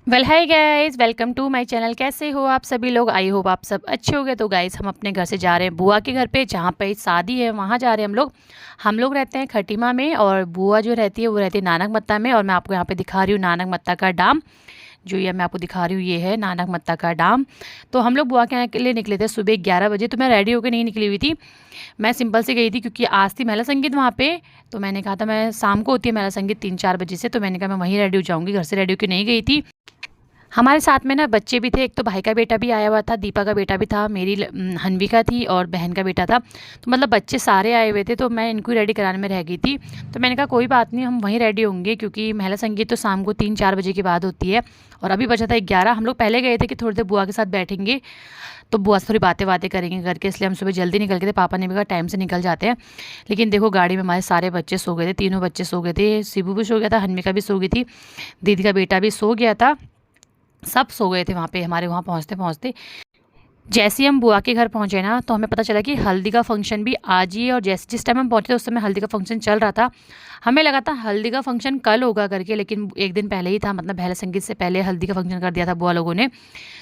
Well hi guys, welcome to my channel. कैसे हो आप सभी लोग? आई होप आप सब अच्छे होंगे। तो गाइस, हम अपने घर से जा रहे हैं बुआ के घर पे, जहाँ पे शादी है वहाँ जा रहे हैं हम लोग। रहते हैं खटीमा में और बुआ जो रहती है वो रहती है नानक मत्ता में। और मैं आपको यहाँ पे दिखा रही हूँ नानक मत्ता का डाम। जो ये मैं आपको दिखा रही हूँ ये है नानक मत्ता का डाम। तो हम लोग बुआ के यहाँ के लिए निकले थे सुबह 11 बजे। तो मैं रेडी होकर नहीं निकली हुई थी, मैं सिंपल से गई थी क्योंकि आज थी महिला संगीत वहाँ पे। तो मैंने कहा था, मैं शाम को होती है महिला संगीत 3-4 बजे से, तो मैंने कहा मैं वहीं रेडी हो जाऊँगी, घर से रेडी होकर नहीं गई थी। हमारे साथ में ना बच्चे भी थे, एक तो भाई का बेटा भी आया हुआ था, दीपा का बेटा भी था, मेरी हन्विका थी और बहन का बेटा था। तो मतलब बच्चे सारे आए हुए थे, तो मैं इनको रेडी कराने में रह गई थी। तो मैंने कहा कोई बात नहीं, हम वहीं रेडी होंगे क्योंकि महिला संगीत तो शाम को 3-4 बजे के बाद होती है। और अभी बचा था 11। हम लोग पहले गए थे कि थोड़ी देर बुआ के साथ बैठेंगे, तो बुआ से थोड़ी बातें बातें करेंगे करके, इसलिए हम सुबह जल्दी निकल गए थे। पापा ने भी कहा टाइम से निकल जाते हैं। लेकिन देखो गाड़ी में हमारे सारे बच्चे सो गए थे, तीनों बच्चे सो गए थे। शिबू भी सो गया था, हन्विका भी सो गई थी, दीदी का बेटा भी सो गया था, सब सो गए थे वहाँ पे। हमारे वहाँ पहुँचते पहुँचते जैसे ही हम बुआ के घर पहुँचे ना, तो हमें पता चला कि हल्दी का फंक्शन भी आज ही है। और जैसे जिस टाइम हम पहुँचे थे उस समय हल्दी का फंक्शन चल रहा था। हमें लगा था हल्दी का फंक्शन कल होगा करके, लेकिन एक दिन पहले ही था, मतलब पहले संगीत से पहले हल्दी का फंक्शन कर दिया था बुआ लोगों ने।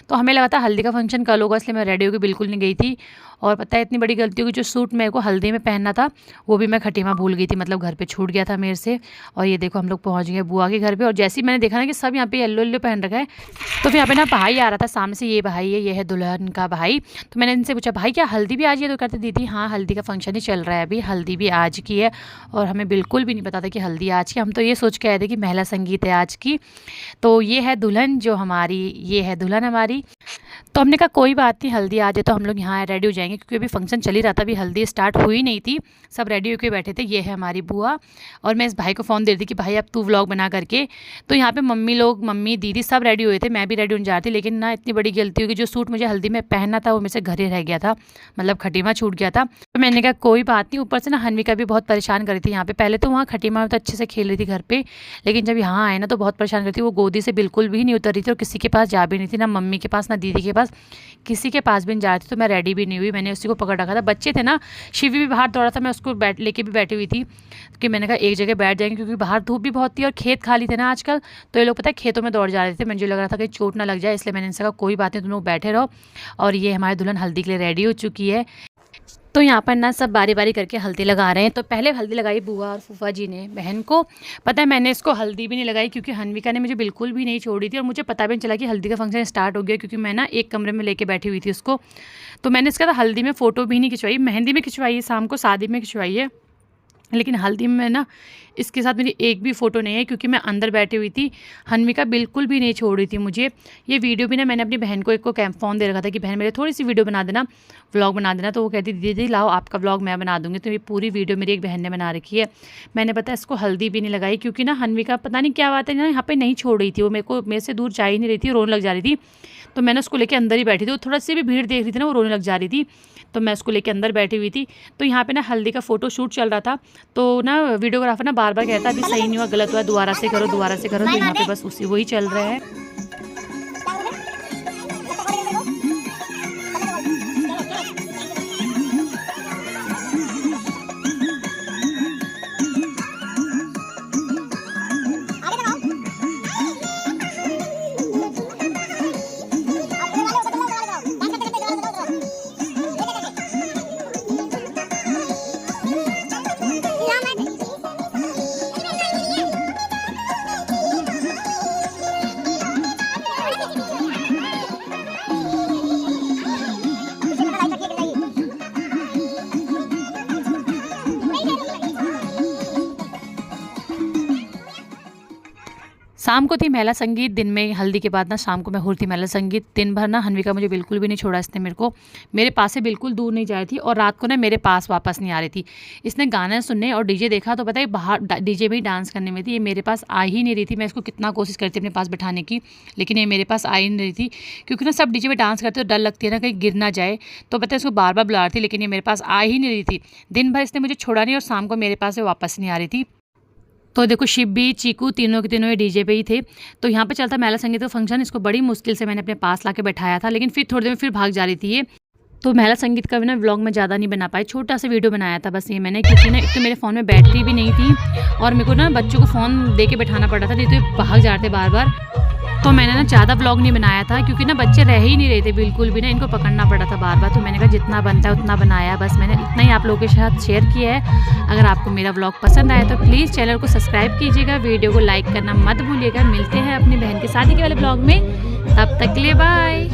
तो हमें लगा था हल्दी का फंक्शन कल होगा, इसलिए मैं रेडी होकर बिल्कुल नहीं गई थी। और पता है इतनी बड़ी गलती होगी, जो सूट मेरे को हल्दी में पहनना था वो भी मैं खटीमा भूल गई थी, मतलब घर पे छूट गया था मेरे से। और ये देखो हम लोग पहुँच गए बुआ के घर पे। और जैसे ही मैंने देखा ना कि सब यहाँ पे येलो येलो पहन रखा है, तो फिर यहाँ पे ना भाई आ रहा था सामने से, ये भाई है, ये है दुल्हन का भाई। तो मैंने इनसे पूछा भाई क्या हल्दी भी आज ही है? तो कहते दीदी हाँ हल्दी का फंक्शन ही चल रहा है अभी, हल्दी भी आज की है। और हमें बिल्कुल भी नहीं पता था कि हल्दी आज की, हम तो ये सोच के आए थे कि महिला संगीत है आज की। तो ये है दुल्हन जो हमारी, ये है दुल्हन हमारी। तो हमने कहा कोई बात नहीं, हल्दी आ जाए तो हम लोग यहाँ रेडी हो जाएंगे, क्योंकि अभी फंक्शन चल ही रहा था, अभी हल्दी स्टार्ट हुई नहीं थी, सब रेडी होके बैठे थे। ये है हमारी बुआ। और मैं इस भाई को फ़ोन दे रही थी कि भाई अब तू व्लॉग बना करके। तो यहाँ पे मम्मी लोग, मम्मी दीदी सब रेडी हुए थे, मैं भी रेडी होने जा रही थी। लेकिन ना इतनी बड़ी गलती होगी, जो सूट मुझे हल्दी में पहनना था वो मेरे से घर ही रह गया था, मतलब खटीमा छूट गया था। तो मैंने कहा कोई बात नहीं। ऊपर से ना हन्विका भी बहुत परेशान कर रही थी यहाँ पे। पहले तो वहाँ खटीमा में तो अच्छे से खेल रही थी घर पे, लेकिन जब यहाँ आए ना तो बहुत परेशान कर रही थी। वो गोदी से बिल्कुल भी नहीं उतर रही थी और किसी के पास जा भी नहीं थी, ना मम्मी के पास ना दीदी के पास, किसी के पास भी नहीं जा रही थी। तो मैं रेडी भी नहीं हुई, मैंने उसी को पकड़ रखा था। बच्चे थे ना, शिवी भी बाहर दौड़ा था, मैं उसको लेके भी बैठी हुई थी कि मैंने कहा एक जगह बैठ जाएंगे, क्योंकि बाहर धूप भी बहुत थी और खेत खाली थे ना आजकल, तो ये लोग पता है खेतों में दौड़ जा रहे थे। मुझे लग रहा था कि चोट ना लग जाए, इसलिए मैंने इनसे कहा कोई बात नहीं, तुम लोग बैठे रहो। और ये हमारी दुल्हन हल्दी के लिए रेडी हो चुकी है। तो यहाँ पर ना सब बारी बारी करके हल्दी लगा रहे हैं। तो पहले हल्दी लगाई बुआ और फूफा जी ने बहन को। पता है मैंने इसको हल्दी भी नहीं लगाई, क्योंकि हन्विका ने मुझे बिल्कुल भी नहीं छोड़ी थी और मुझे पता भी नहीं चला कि हल्दी का फंक्शन स्टार्ट हो गया, क्योंकि मैं ना एक कमरे में लेके बैठी हुई थी उसको। तो मैंने इसका हल्दी में फ़ोटो भी नहीं खिंचवाई, मेहंदी में खिंचवाई है, शाम को शादी में खिंचवाई है, लेकिन हल्दी में ना इसके साथ मेरी एक भी फ़ोटो नहीं है, क्योंकि मैं अंदर बैठी हुई थी। हन्विका बिल्कुल भी नहीं छोड़ रही थी मुझे। ये वीडियो भी ना मैंने अपनी बहन को एक को फ़ोन दे रखा था कि बहन मेरे थोड़ी सी वीडियो बना देना, व्लॉग बना देना। तो वो कहती दीदी लाओ आपका व्लॉग मैं बना दूँगी। तो ये पूरी वीडियो मेरी एक बहन ने बना रखी है। मैंने पता इसको हल्दी भी नहीं लगाई, क्योंकि ना हन्विका पता नहीं क्या बात है ना, यहाँ पर नहीं छोड़ रही थी वो, मेरे से दूर जा ही नहीं रही थी, रोने लग जा रही थी। तो मैंने उसको लेके अंदर ही बैठी थी। वो थोड़ा सी भी भीड़ देख रही थी ना, वो रोने लग जा रही थी, तो मैं उसको लेके अंदर बैठी हुई थी। तो यहाँ पे ना हल्दी का फ़ोटो शूट चल रहा था। तो ना वीडियोग्राफर ना बार बार कहता अभी सही नहीं हुआ, गलत हुआ, दोबारा से करो, दोबारा से करो। तो यहाँ पे बस उसी वही चल रहा है। शाम को थी महिला संगीत, दिन में हल्दी के बाद ना शाम को मैं हो रही थी महिला संगीत। दिन भर ना हन्विका मुझे बिल्कुल भी नहीं छोड़ा इसने, मेरे पास से बिल्कुल दूर नहीं जा रही थी। और रात को ना मेरे पास वापस नहीं आ रही थी। इसने गाना सुनने और डीजे देखा, तो पता है बाहर डीजे में ही डांस करने में थी। ये मेरे पास आ ही नहीं रही थी। मैं इसको कितना कोशिश करती अपने पास बैठाने की, लेकिन ये मेरे पास आ ही नहीं रही थी, क्योंकि ना सब डीजे में डांस करते तो डर लगती है ना कहीं गिर ना जाए। तो पता है इसको बार बार बुला रही थी, लेकिन ये मेरे पास आ ही नहीं रही थी। दिन भर इसने मुझे छोड़ा नहीं और शाम को मेरे पास से वापस नहीं आ रही थी। तो देखो शिब्बी चीकू तीनों के तीनों ये डीजे पे ही थे। तो यहाँ पे चलता महिला संगीत का फंक्शन, इसको बड़ी मुश्किल से मैंने अपने पास लाके बैठाया था, लेकिन फिर थोड़ी देर में फिर भाग जा रही थी ये। तो महिला संगीत का भी ना व्लॉग में ज़्यादा नहीं बना पाई, छोटा सा वीडियो बनाया था बस ये मैंने, क्योंकि ना एक तो मेरे फ़ोन में बैटरी भी नहीं थी और मेरे को ना बच्चों को फ़ोन दे के बैठाना पड़ा था, नहीं तो भाग जाते बार बार। तो मैंने ना ज़्यादा व्लॉग नहीं बनाया था क्योंकि ना बच्चे रह ही नहीं रहे थे बिल्कुल भी ना, इनको पकड़ना पड़ा था बार बार। तो मैंने कहा जितना बनता है उतना बनाया, बस मैंने इतना ही आप लोगों के साथ शेयर किया है। अगर आपको मेरा व्लॉग पसंद आया तो प्लीज़ चैनल को सब्सक्राइब कीजिएगा, वीडियो को लाइक करना मत भूलिएगा। मिलते हैं अपनी बहन की शादी के वाले ब्लॉग में, तब तक के लिए बाय।